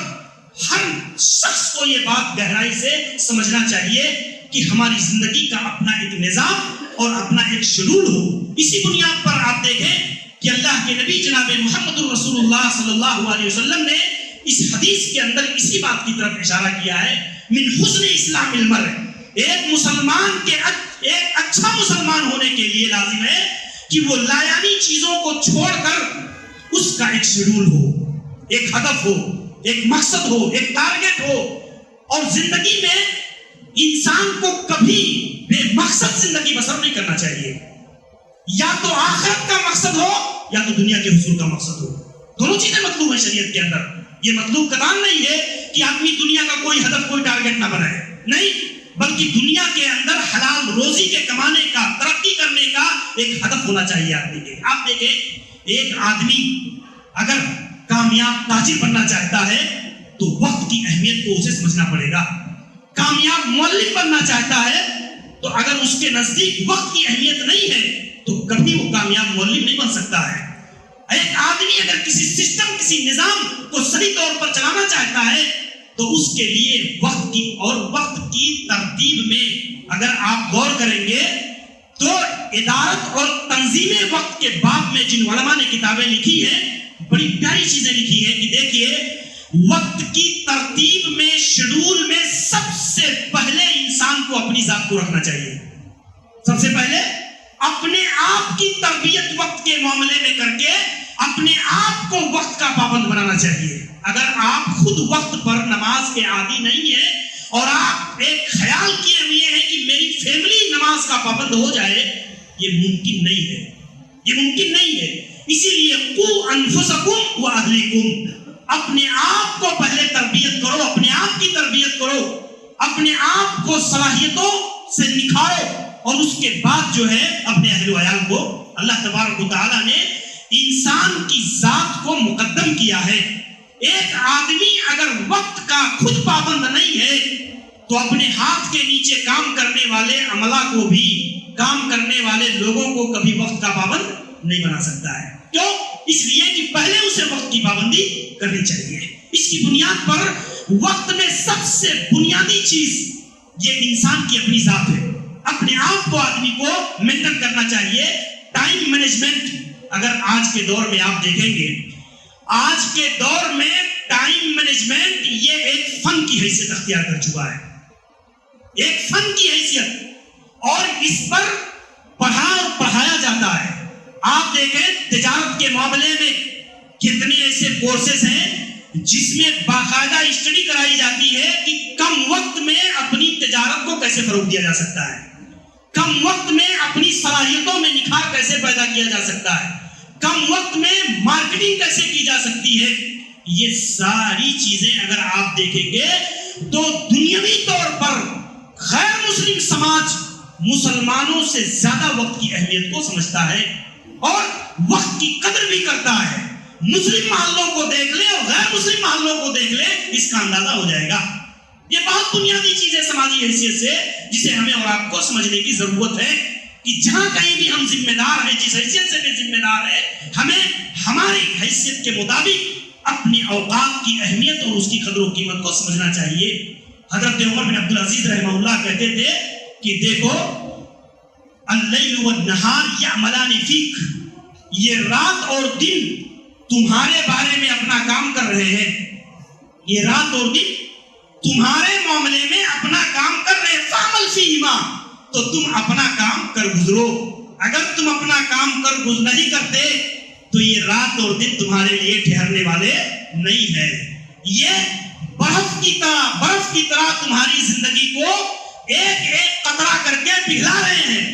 ہر شخص کو یہ بات گہرائی سے سمجھنا چاہیے کہ ہماری زندگی کا اپنا ایک نظام اور اپنا ایک شیڈول ہو۔ اسی بنیاد پر آپ دیکھیں کہ اللہ کے نبی جناب محمد رسول اللہ صلی اللہ علیہ وسلم نے اس حدیث کے اندر اسی بات کی طرف اشارہ کیا ہے، من حسن اسلام المرء۔ ایک مسلمان کے ایک اچھا مسلمان ہونے کے لیے لازم ہے کہ وہ لایانی چیزوں کو چھوڑ کر اس کا ایک شیڈول ہو، ایک ہدف ہو، ایک مقصد ہو، ایک ٹارگٹ ہو. اور زندگی میں انسان کو کبھی بے مقصد زندگی بسر نہیں کرنا چاہیے. یا تو آخرت کا مقصد ہو یا تو دنیا کے حصول کا مقصد ہو. دونوں چیزیں مطلوب ہیں شریعت کے اندر. یہ مطلوب قطعاً نہیں ہے کہ آدمی دنیا کا کوئی ہدف، کوئی ٹارگٹ نہ بنائے، نہیں، بلکہ دنیا کے اندر حلال روزی کے کمانے کا، ترقی کرنے کا ایک ہدف ہونا چاہیے آدمی کے. آپ دیکھیں، ایک آدمی اگر کامیاب تاجر بننا چاہتا ہے تو وقت کی اہمیت کو اسے سمجھنا پڑے گا. کامیاب مولوی بننا چاہتا ہے تو اگر اس کے نزدیک وقت کی اہمیت نہیں ہے تو کبھی وہ کامیاب مولوی نہیں بن سکتا ہے. ایک آدمی اگر کسی سسٹم، کسی نظام کو صحیح طور پر چلانا چاہتا ہے تو اس کے لیے وقت کی اور وقت کی ترتیب میں اگر آپ غور کریں گے تو ادارت اور تنظیم وقت کے باب میں جن علماء نے کتابیں لکھی ہیں، بڑی پیاری چیزیں لکھی ہیں کہ دیکھیے، وقت کی ترتیب میں، شیڈول میں سب سے پہلے انسان کو اپنی ذات کو رکھنا چاہیے. سب سے پہلے اپنے آپ کی تربیت وقت کے معاملے میں کر کے اپنے آپ کو وقت کا پابند بنانا چاہیے. اگر آپ خود وقت پر نماز کے عادی نہیں ہیں اور آپ ایک خیال کیے ہوئے ہیں کہ میری فیملی نماز کا پابند ہو جائے، یہ ممکن نہیں ہے، یہ ممکن نہیں ہے. اسی لیے قوا انفسکم واہلیکم، اپنے آپ کو پہلے تربیت کرو، اپنے آپ کی تربیت کرو، اپنے آپ کو صلاحیتوں سے نکھارو، اور اس کے بعد جو ہے اپنے اہل و عیال کو. اللہ تبارک و تعالیٰ نے انسان کی ذات کو مقدم کیا ہے. ایک آدمی اگر وقت کا خود پابند نہیں ہے تو اپنے ہاتھ کے نیچے کام کرنے والے عملہ کو بھی، کام کرنے والے لوگوں کو کبھی وقت کا پابند نہیں بنا سکتا ہے. کیوں؟ اس لیے کہ پہلے اسے وقت کی پابندی کرنی چاہیے. اس کی بنیاد پر وقت میں سب سے بنیادی چیز یہ انسان کی اپنی ذات ہے. اپنے آپ کو آدمی کو مینٹین کرنا چاہیے. ٹائم مینجمنٹ، اگر آج کے دور میں آپ دیکھیں گے، آج کے دور میں ٹائم مینجمنٹ یہ ایک فن کی حیثیت اختیار کر چکا ہے، ایک فن کی حیثیت، اور اس پر پڑھا اور پڑھایا جاتا ہے. آپ دیکھیں تجارت کے معاملے میں کتنے ایسے کورسز ہیں جس میں باقاعدہ اسٹڈی کرائی جاتی ہے کہ کم وقت میں اپنی تجارت کو کیسے فروغ دیا جا سکتا ہے، کم وقت میں اپنی صلاحیتوں میں نکھار کیسے پیدا کیا جا سکتا ہے، کم وقت میں مارکیٹنگ کیسے کی جا سکتی ہے. یہ ساری چیزیں اگر آپ دیکھیں گے تو دنیاوی طور پر غیر مسلم سماج مسلمانوں سے زیادہ وقت کی اہمیت کو سمجھتا ہے اور وقت کی قدر بھی کرتا ہے. مسلم محلوں کو دیکھ لے اور غیر مسلم محلوں کو دیکھ لے، اس کا اندازہ ہو جائے گا. یہ بہت بنیادی چیز ہے سماجی حیثیت سے، جسے ہمیں اور آپ کو سمجھنے کی ضرورت ہے کہ جہاں کہیں بھی ہم ذمہ دار ہیں، جس حیثیت سے بھی ذمہ دار ہیں، ہمیں ہماری حیثیت کے مطابق اپنی اوقات کی اہمیت اور اس کی قدر و قیمت کو سمجھنا چاہیے. حضرت عمر بن عبدالعزیز رحمہ اللہ کہتے تھے کہ دیکھو، اللیل والنہار یعملان فیک، یہ رات اور دن تمہارے بارے میں اپنا کام کر رہے ہیں، یہ رات اور دن تمہارے معاملے میں اپنا کام کر رہے ہیں. فعمل فیہما، تو تم اپنا کام کر گزرو. اگر تم اپنا کام کر گزر نہیں کرتے تو یہ رات اور دن تمہارے لیے ٹھہرنے والے نہیں ہے. یہ برف کی طرح تمہاری زندگی کو ایک ایک قطرہ کر کے پگھلا رہے ہیں،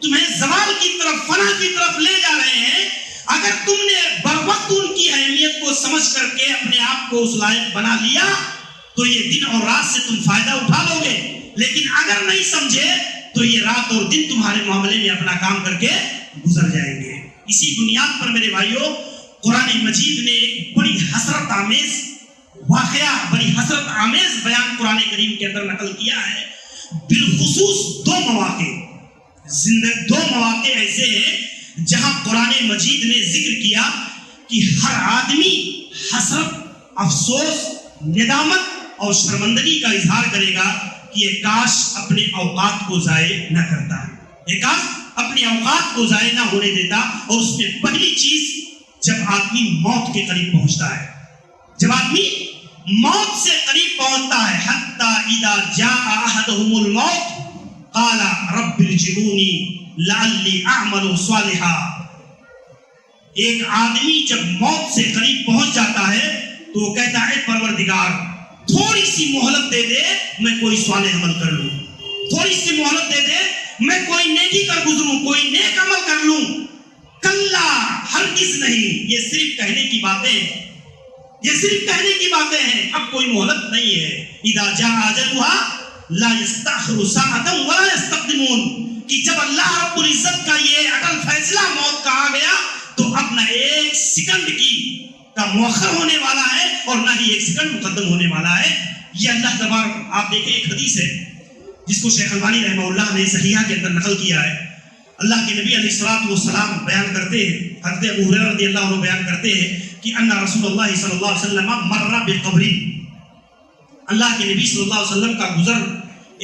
تمہیں زوال کی طرف، فنا کی طرف لے جا رہے ہیں. اگر تم نے بر وقت ان کی اہمیت کو سمجھ کر کے اپنے آپ کو اس لائق بنا لیا تو یہ دن اور رات سے تم فائدہ اٹھا لو گے. لیکن اگر نہیں سمجھے تو یہ رات اور دن تمہارے معاملے میں اپنا کام کر کے گزر جائیں گے. اسی بنیاد پر میرے بھائیوں، قرآن مجید نے ایک بڑی حسرت آمیز واقعہ، بڑی حسرت آمیز بیان قرآن کریم کے اندر نقل کیا ہے. بالخصوص دو مواقع ایسے ہیں جہاں قرآن مجید نے ذکر کیا کہ ہر آدمی حسرت، افسوس، ندامت اور شرمندگی کا اظہار کرے گا کہ یہ کاش اپنے اوقات کو ضائع نہ کرتا، یہ کاش اپنے اوقات کو ضائع نہ ہونے دیتا. اور اس میں پہلی چیز، جب آدمی موت کے قریب پہنچتا ہے، جب آدمی موت سے قریب پہنچتا ہے، حتی اذا جاء احدهم الموت قال رب ارجعونی لعلی اعمل صالحا. ایک آدمی جب موت سے قریب پہنچ جاتا ہے تو وہ کہتا ہے پروردگار تھوڑی سی مہلت دے دے میں کوئی صالح عمل کر لوں، تھوڑی سی مہلت دے دے میں کوئی نیکی کر گزروں، کوئی نیک عمل کر لوں۔ کلا ہرگز نہیں، یہ صرف کہنے کی باتیں ہیں، یہ صرف کہنے کی باتیں ہیں، اب کوئی مہلت نہیں ہے۔ اذا جاء اجلها لا يستأخر ساعة ولا يستقدمون، کہ جب اللہ رب العزت کا یہ اٹل فیصلہ موت کا آ گیا تو اب نہ ایک سیکنڈ کا مؤخر ہونے والا ہے اور نہ ہی ایک سیکنڈ مقدم ہونے والا ہے۔ یہ اللہ تبارک، آپ دیکھیں ایک حدیث ہے جس کو شیخ البانی رحمہ اللہ نے صحیحہ کے اندر نقل کیا ہے۔ اللہ کے نبی علیہ الصلوۃ والسلام بیان کرتے ہیں، حضرت ابو ہریرہ رضی اللہ عنہ بیان کرتے ہیں کہ ان رسول اللہ صلی اللہ علیہ وسلم مر بقبر، اللہ کے نبی صلی اللہ علیہ وسلم کا گزر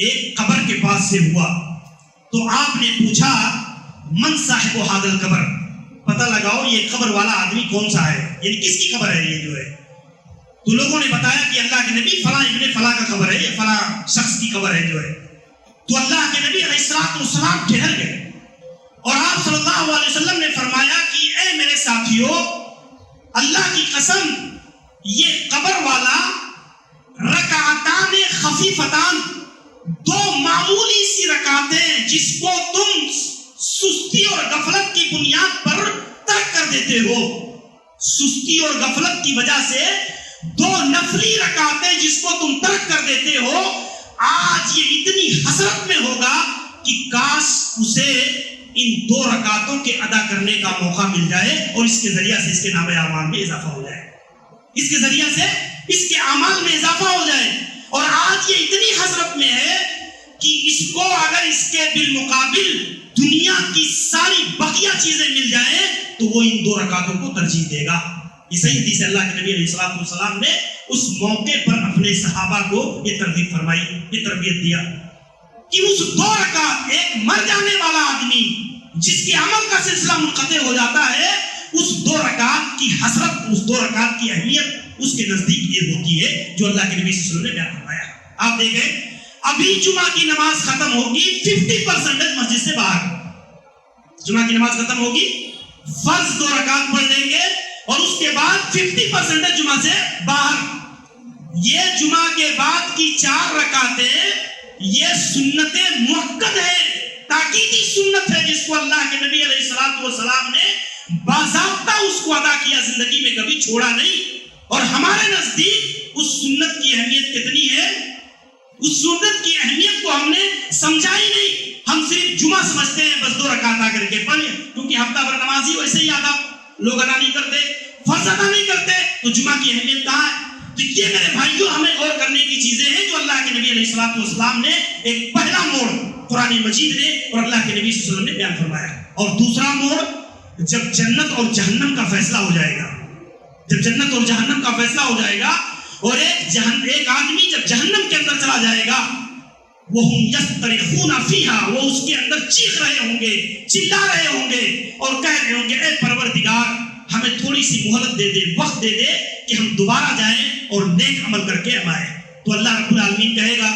ایک قبر کے پاس سے ہوا تو آپ نے پوچھا من صاحب هذا القبر، پتہ لگاؤ یہ قبر والا آدمی کون سا ہے، یعنی کس کی قبر ہے یہ جو ہے۔ تو لوگوں نے بتایا کہ اللہ کے نبی فلاں ابن فلاں کا قبر ہے، یہ فلاں شخص کی قبر ہے جو ہے۔ تو اللہ کے نبی علیہ السلام ٹھہر گئے اور آپ صلی اللہ علیہ وسلم نے فرمایا کہ اے میرے ساتھیو، اللہ کی قسم یہ قبر والا رکعتان خفیفتان، دو معمولی سی رکعتیں جس کو تم سستی اور غفلت کی بنیاد پر ترک کر دیتے ہو، سستی اور غفلت کی وجہ سے دو نفلی رکعتیں جس کو تم ترک کر دیتے ہو، آج یہ اتنی حسرت میں ہوگا کہ کاش اسے ان دو رکعتوں کے ادا کرنے کا موقع مل جائے اور اس کے ذریعہ سے اس کے نام اعمال میں اضافہ ہو جائے، اس کے ذریعہ سے اس کے اعمال میں اضافہ ہو جائے۔ اور آج یہ اتنی حسرت میں ہے کہ اس کو اگر اس کے بالمقابل دنیا کی ساری بقیہ چیزیں مل جائیں تو وہ ان دو رکعتوں کو ترجیح دے گا۔ یہ صحیح حدیث ہے، اللہ کے نبی علیہ السلام نے اس موقع پر اپنے صحابہ کو یہ ترغیب فرمائی، یہ تربیت دیا کہ اس دو رکعت، ایک مر جانے والا آدمی جس کے عمل کا سلسلہ منقطع ہو جاتا ہے، اس دو رکعت کی حسرت، اس دو رکعت کی اہمیت اس کے نزدیک یہ ہوتی ہے جو اللہ کے نبی صلی اللہ علیہ وسلم نے بیان فرمایا۔ آپ دیکھیں ابھی جمعہ کی نماز ختم ہوگی 50% مسجد سے باہر، جمعہ کی نماز ختم ہوگی، فرض دو رکعت پڑھ لیں گے اور اس کے بعد 50% جمعہ سے باہر۔ یہ جمعہ کے بعد کی 4 رکعتیں یہ سنت مؤکد ہے، تاکیدی سنت ہے جس کو اللہ کے نبی علیہ السلام نے باضابطہ اس کو ادا کیا، زندگی میں کبھی چھوڑا نہیں۔ اور ہمارے نزدیک اس سنت کی اہمیت کتنی ہے، اس سنت کی اہمیت کو ہم نے سمجھا ہی نہیں، ہم صرف جمعہ سمجھتے ہیں، بس 2 رکعت آ کر کے پڑھ لیں، کیونکہ ہفتہ بھر نمازی ویسے ہی آدھا لوگ ادا نہیں کرتے، فرض ادا نہیں کرتے، تو جمعہ کی اہمیت کہاں ہے؟ تو یہ میرے بھائیوں ہمیں غور کرنے کی چیزیں ہیں جو اللہ کے نبی علیہ السلام نے ایک پہلا موڑ قرآن مجید نے اور اللہ کے نبی صلی اللہ علیہ وسلم نے بیان فرمایا، اور دوسرا موڑ جب جنت اور جہنم کا فیصلہ ہو جائے گا، جب جنت اور جہنم کا فیصلہ ہو جائے گا اور ایک آدمی جب جہنم کے اندر چلا جائے گا، وَهُمْ يَسْتَرِخُونَ فِيهَا، وہ اس کے اندر چیخ رہے ہوں گے، چلا رہے ہوں گے اور کہہ رہے ہوں گے اے پروردگار ہمیں تھوڑی سی مہلت دے دے، وقت دے دے کہ ہم دوبارہ جائیں اور نیک عمل کر کے ہم آئیں۔ تو اللہ رب العالمین کہے گا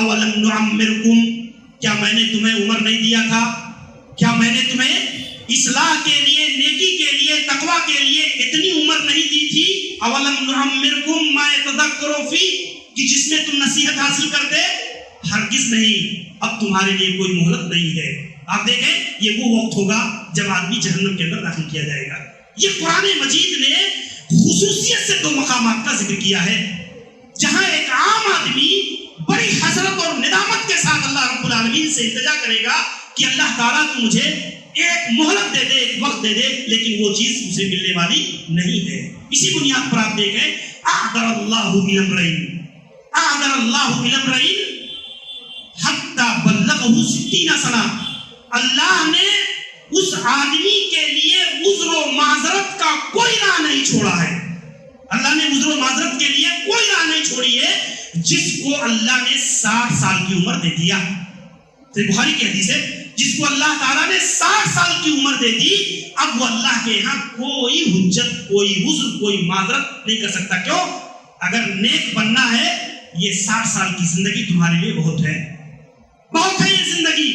اولم نعمرکم، کیا میں نے تمہیں عمر نہیں دیا تھا، کیا میں نے تمہیں اصلاح کے لیے، نیکی کے لیے، تقوی کے لیے اتنی عمر نہیں دی تھی؟ اولم نعمرکم ما یتذکر فی، کہ جس میں تم نصیحت حاصل کرتے؟ ہرگز نہیں، اب تمہارے لیے کوئی مہلت نہیں ہے۔ آپ دیکھیں یہ وہ وقت ہوگا جب آدمی جہنم کے اندر داخل کیا جائے گا۔ یہ قرآن مجید نے خصوصیت سے 2 مقامات کا ذکر کیا ہے جہاں ایک عام آدمی بڑی حسرت اور ندامت کے ساتھ اللہ رب العالمین سے التجا کرے گا کہ اللہ تعالیٰ تو مجھے ایک مہلت دے دے، ایک وقت دے دے، لیکن وہ چیز مجھے ملنے والی نہیں ہے۔ اسی بنیاد پر آپ دیکھیں اعذر اللہ بالامرین، اعذر اللہ بالامرین حتی بلغہ 60 سنہ، اللہ نے اس آدمی کے لیے عذر و معذرت کا کوئی راہ نہیں چھوڑا ہے، اللہ نے عذر و معذرت کے لیے کوئی راہ نہیں چھوڑی ہے جس کو اللہ نے 60 سال کی عمر دے دیا۔ بخاری کی حدیث ہے جس کو اللہ تعالیٰ نے 60 سال کی عمر دے دی، اب وہ اللہ کے یہاں کوئی حجت، کوئی عذر، کوئی معذرت نہیں کر سکتا۔ کیوں؟ اگر نیک بننا ہے یہ 60 سال کی زندگی تمہارے لیے بہت ہے، بہت ہے یہ زندگی۔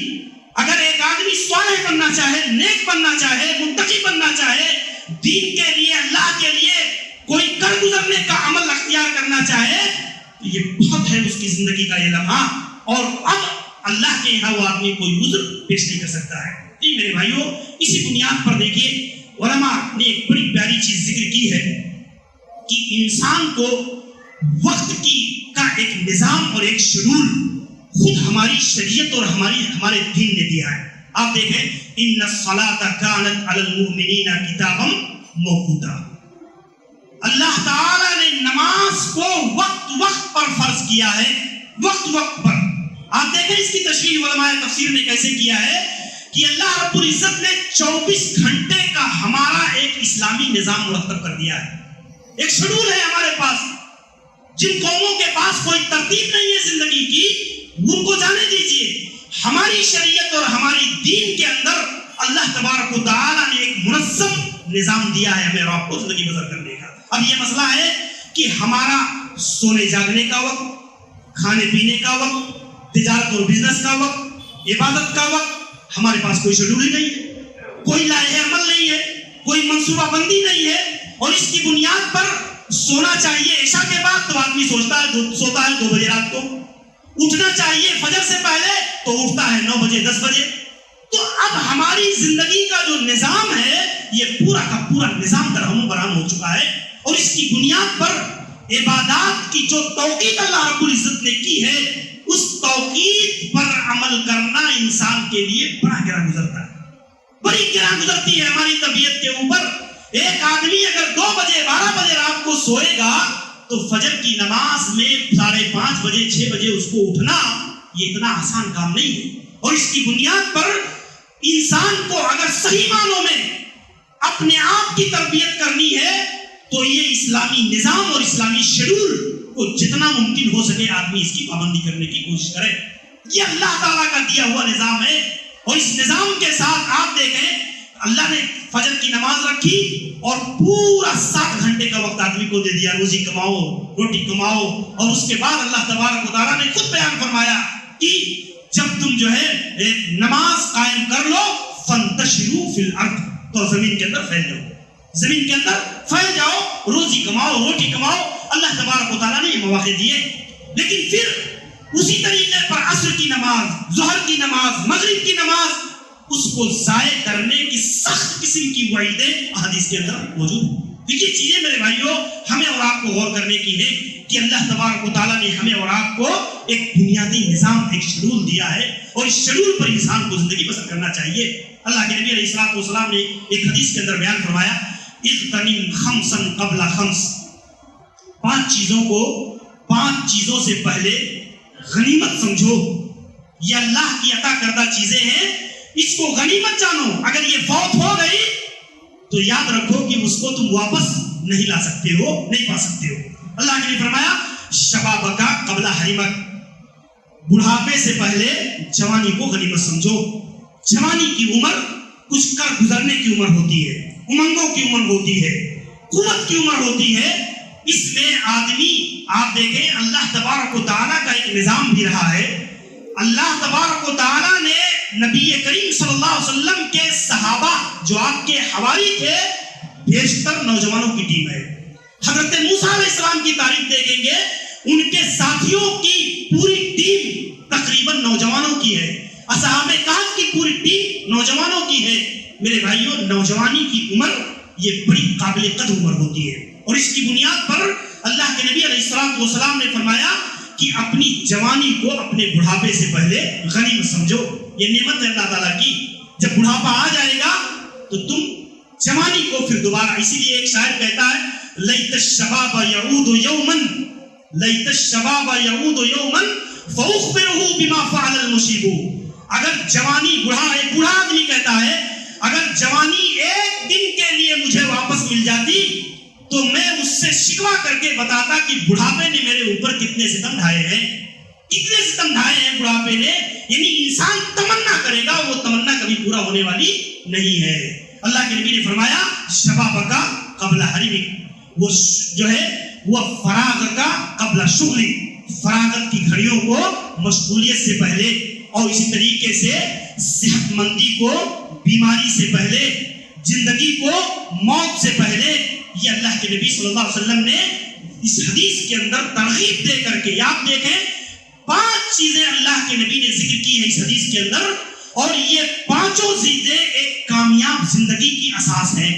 اگر ایک آدمی صالح بننا چاہے، نیک بننا چاہے، متقی بننا چاہے، دین کے لیے، اللہ کے لیے کوئی در گزرنے کا عمل اختیار کرنا چاہے تو یہ بہت ہے اس کی زندگی کا یہ لمحہ، اور اب اللہ کے یہاں وہ آدمی کوئی عذر پیش نہیں کر سکتا ہے۔ جی میرے بھائیوں، اسی بنیاد پر دیکھیے علماء نے ایک بڑی پیاری چیز ذکر کی ہے کہ انسان کو وقت کا ایک نظام اور ایک شیڈول خود ہماری شریعت اور ہمارے دین نے دیا ہے۔ آپ دیکھیں، ان الصلاۃ کانت علی المؤمنین کتابا موقوتا، اللہ تعالیٰ نے نماز کو وقت پر فرض کیا ہے، وقت پر۔ آپ دیکھیں اس کی تشریح علماء تفسیر نے کیسے کیا ہے کہ اللہ رب العزت نے 24 گھنٹے کا ہمارا ایک اسلامی نظام مرتب کر دیا ہے، ایک شیڈول ہے ہمارے پاس۔ جن قوموں کے پاس کوئی ترتیب نہیں ہے زندگی کی، ان کو جانے دیجئے، ہماری شریعت اور ہماری دین کے اندر اللہ تبارک و تعالیٰ نے ایک منظم نظام دیا ہے ہمیں اور آپ کو زندگی بسر کرنے کا۔ اب یہ مسئلہ ہے کہ ہمارا سونے جاگنے کا وقت، کھانے پینے کا وقت، تجارت اور بزنس کا وقت، عبادت کا وقت، ہمارے پاس کوئی شیڈول ہی نہیں ہے، کوئی لائحہ عمل نہیں ہے، کوئی منصوبہ بندی نہیں ہے، اور اس کی بنیاد پر سونا چاہیے عشاء کے بعد تو آدمی سوتا ہے 2 بجے رات کو، اٹھنا چاہیے فجر سے پہلے تو اٹھتا ہے 9 بجے 10 بجے۔ تو اب ہماری زندگی کا جو نظام ہے یہ پورا کا پورا نظام درہم و برہم ہو چکا ہے، اور اس کی بنیاد پر عبادات کی جو توقیت اللہ رب العزت نے کی ہے اس توقیت پر عمل کرنا انسان کے لیے بڑا گرا گزرتا ہے، بڑی گرا گزرتی ہے ہماری طبیعت کے اوپر۔ ایک آدمی اگر 2 بجے 12 بجے رات کو سوئے گا تو فجر کی نماز میں 5:30 بجے 6 بجے اس کو اٹھنا یہ اتنا آسان کام نہیں ہے، اور اس کی بنیاد پر انسان کو اگر صحیح معنوں میں اپنے آپ کی تربیت کرنی ہے تو یہ اسلامی نظام اور اسلامی شیڈول کو جتنا ممکن ہو سکے آدمی اس کی پابندی کرنے کی کوشش کرے۔ یہ اللہ تعالیٰ کا دیا ہوا نظام ہے، اور اس نظام کے ساتھ آپ دیکھیں اللہ نے فجر کی نماز رکھی اور پورا 7 گھنٹے کا وقت آدمی کو دے دیا، روزی کماؤ، روٹی کماؤ، اور اس کے بعد اللہ تبارک و تعالیٰ نے خود بیان فرمایا کہ جب تم جو ہے نماز قائم کر لو فانتشروا فی الارض، تو زمین کے اندر پھیل جاؤ، زمین کے اندر پھیل جاؤ، روزی کماؤ، روٹی کماؤ۔ اللہ تبارک و تعالیٰ نے یہ مواقع دیے، لیکن پھر اسی طریقے پر عصر کی نماز، ظہر کی نماز، مغرب کی نماز، اس کو ضائع کرنے کی سخت قسم کی وعیدیں احادیث کے اندر موجود ہیں۔ یہ چیزیں میرے بھائیوں ہمیں اور آپ کو غور کرنے کی ہے کہ اللہ تبارک و تعالیٰ نے ہمیں اور آپ کو ایک بنیادی نظام، ایک شیڈول دیا ہے، اور اس شیڈول پر انسان کو زندگی بسر کرنا چاہیے۔ اللہ کے نبی علیہ الصلوۃ والسلام نے ایک حدیث کے اندر بیان فرمایا، اغتنم خمسا قبل خمس، 5 چیزوں کو 5 چیزوں سے پہلے غنیمت سمجھو، یہ اللہ کی عطا کردہ چیزیں ہیں، اس کو غنیمت جانو۔ اگر یہ فوت ہو گئی تو یاد رکھو کہ اس کو تم واپس نہیں لا سکتے ہو، نہیں پا سکتے ہو۔ اللہ نے فرمایا شبابک قبل حریمک، بڑھاپے سے پہلے جوانی کو غنیمت سمجھو۔ جوانی کی عمر کچھ کر گزرنے کی عمر ہوتی ہے، امنگوں کی عمر ہوتی ہے، قوت کی عمر ہوتی ہے۔ اس میں آدمی آپ دیکھیں اللہ تبارک و تعالیٰ کا ایک نظام بھی رہا ہے۔ اللہ تبارک و تعالیٰ نے نبی کریم صلی اللہ علیہ وسلم کے صحابہ جو آپ کے حواری تھے بیشتر نوجوانوں کی ٹیم ہے۔ حضرت موسیٰ علیہ السلام کی تعریف دیکھیں گے، ان کے ساتھیوں کی پوری ٹیم تقریباً نوجوانوں کی ہے، اصحاب کہف کی پوری ٹیم نوجوانوں کی ہے۔ میرے بھائیوں، نوجوانی کی عمر یہ بڑی قابل قدر عمر ہوتی ہے، اور اس کی بنیاد پر اللہ کے نبی علیہ السلام نے فرمایا کہ اپنی جوانی کو اپنے بڑھاپے سے پہلے غنیمت سمجھو۔ یہ نعمت ہے اللہ تعالیٰ کی، جب بڑھاپا آ جائے گا تو تم جوانی کو پھر دوبارہ، اسی لیے ایک شاعر کہتا ہے لیت الشباب یعود یوما، لیت الشباب یعود یوما فاخبره بما فعل المشیب۔ اگر جوانی، ایک بوڑھا آدمی کہتا ہے اگر جوانی ایک دن کے لیے مجھے واپس مل جاتی تو میں اس سے شکوہ کر کے بتاتا کہ بڑھاپے نے میرے اوپر کتنے ستم ڈھائے ہیں، کتنے ستم ڈھائے ہیں بڑھاپے نے۔ یعنی انسان تمنا کرے گا، وہ تمنا کبھی پورا ہونے والی نہیں ہے۔ اللہ کے نبی نے فرمایا شباب کا قبل حریمک، وہ جو ہے وہ فراغ کا قبل شغلی، فراغت کی گھڑیوں کو مشغولیت سے پہلے، اور اسی طریقے سے صحت مندی کو بیماری سے پہلے، زندگی کو موت سے پہلے، یہ اللہ کے نبی صلی اللہ علیہ وسلم نے اس حدیث کے اندر ترغیب دے کر کے، آپ دیکھیں 5 چیزیں اللہ کے نبی نے ذکر کی ہے اس حدیث کے اندر، اور یہ 5 چیزیں ایک کامیاب زندگی کی اساس ہے،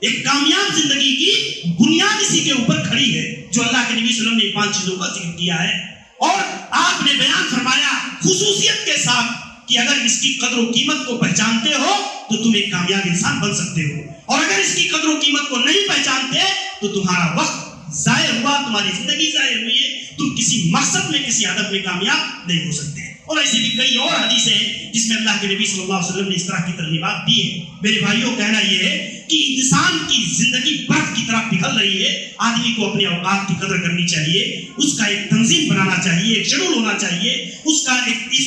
ایک کامیاب زندگی کی بنیاد اسی کے اوپر کھڑی ہے جو اللہ کے نبی صلی اللہ علیہ وسلم نے 5 چیزوں کا ذکر کیا ہے. اور آپ نے بیان فرمایا خصوصیت کے ساتھ کہ اگر اس کی قدر و قیمت کو پہچانتے ہو تو تم ایک کامیاب انسان بن سکتے ہو، اور اگر اس کی قدر و قیمت کو نہیں پہچانتے تو تمہارا وقت ضائع ہوا، تمہاری زندگی ضائع ہوئی ہے، تم کسی مقصد میں کسی ہدف میں کامیاب نہیں ہو سکتے. اور ایسی بھی کئی اور حدیثیں ہیں جس میں اللہ کے نبی صلی اللہ علیہ وسلم نے اس طرح کی ترغیبات دی ہے. میرے بھائیوں، کہنا یہ ہے کہ انسان کی زندگی برف کی طرح پگھل رہی ہے، آدمی کو اپنے اوقات کی قدر کرنی چاہیے، اس کا ایک تنظیم بنانا چاہیے، ایک شیڈول ہونا چاہیے، اس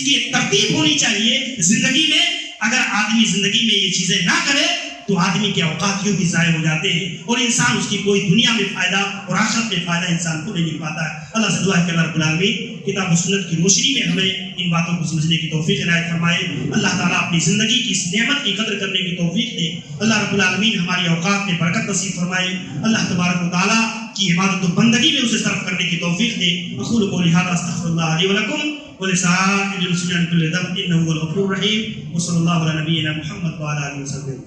کی ایک ترتیب ہونی چاہیے زندگی میں. اگر آدمی زندگی میں یہ چیزیں نہ کرے تو آدمی کے اوقات یوں بھی ضائع ہو جاتے ہیں اور انسان اس کی کوئی دنیا میں فائدہ اور آخرت میں فائدہ انسان کو نہیں مل پاتا ہے. اللہ سے دعا ہے کہ اللہ رب العالمین کتاب و سنت کی روشنی میں ہمیں ان باتوں کو سمجھنے کی توفیق عنایت فرمائے. اللہ تعالیٰ اپنی زندگی کی اس نعمت کی قدر کرنے کی توفیق دے. اللہ رب العالمین ہماری اوقات میں برکت نصیب فرمائے. اللہ تبارک و تعالیٰ کی عبادت و بندگی میں اسے صرف کرنے کی توفیق دے. اقول قولی ھذا استغفر اللہ لی ولکم ولسائر المسلمین من کل ذنب انہ هو الغفور الرحیم. وصلی اللہ علی نبینا محمد وعلی آلہ وسلم.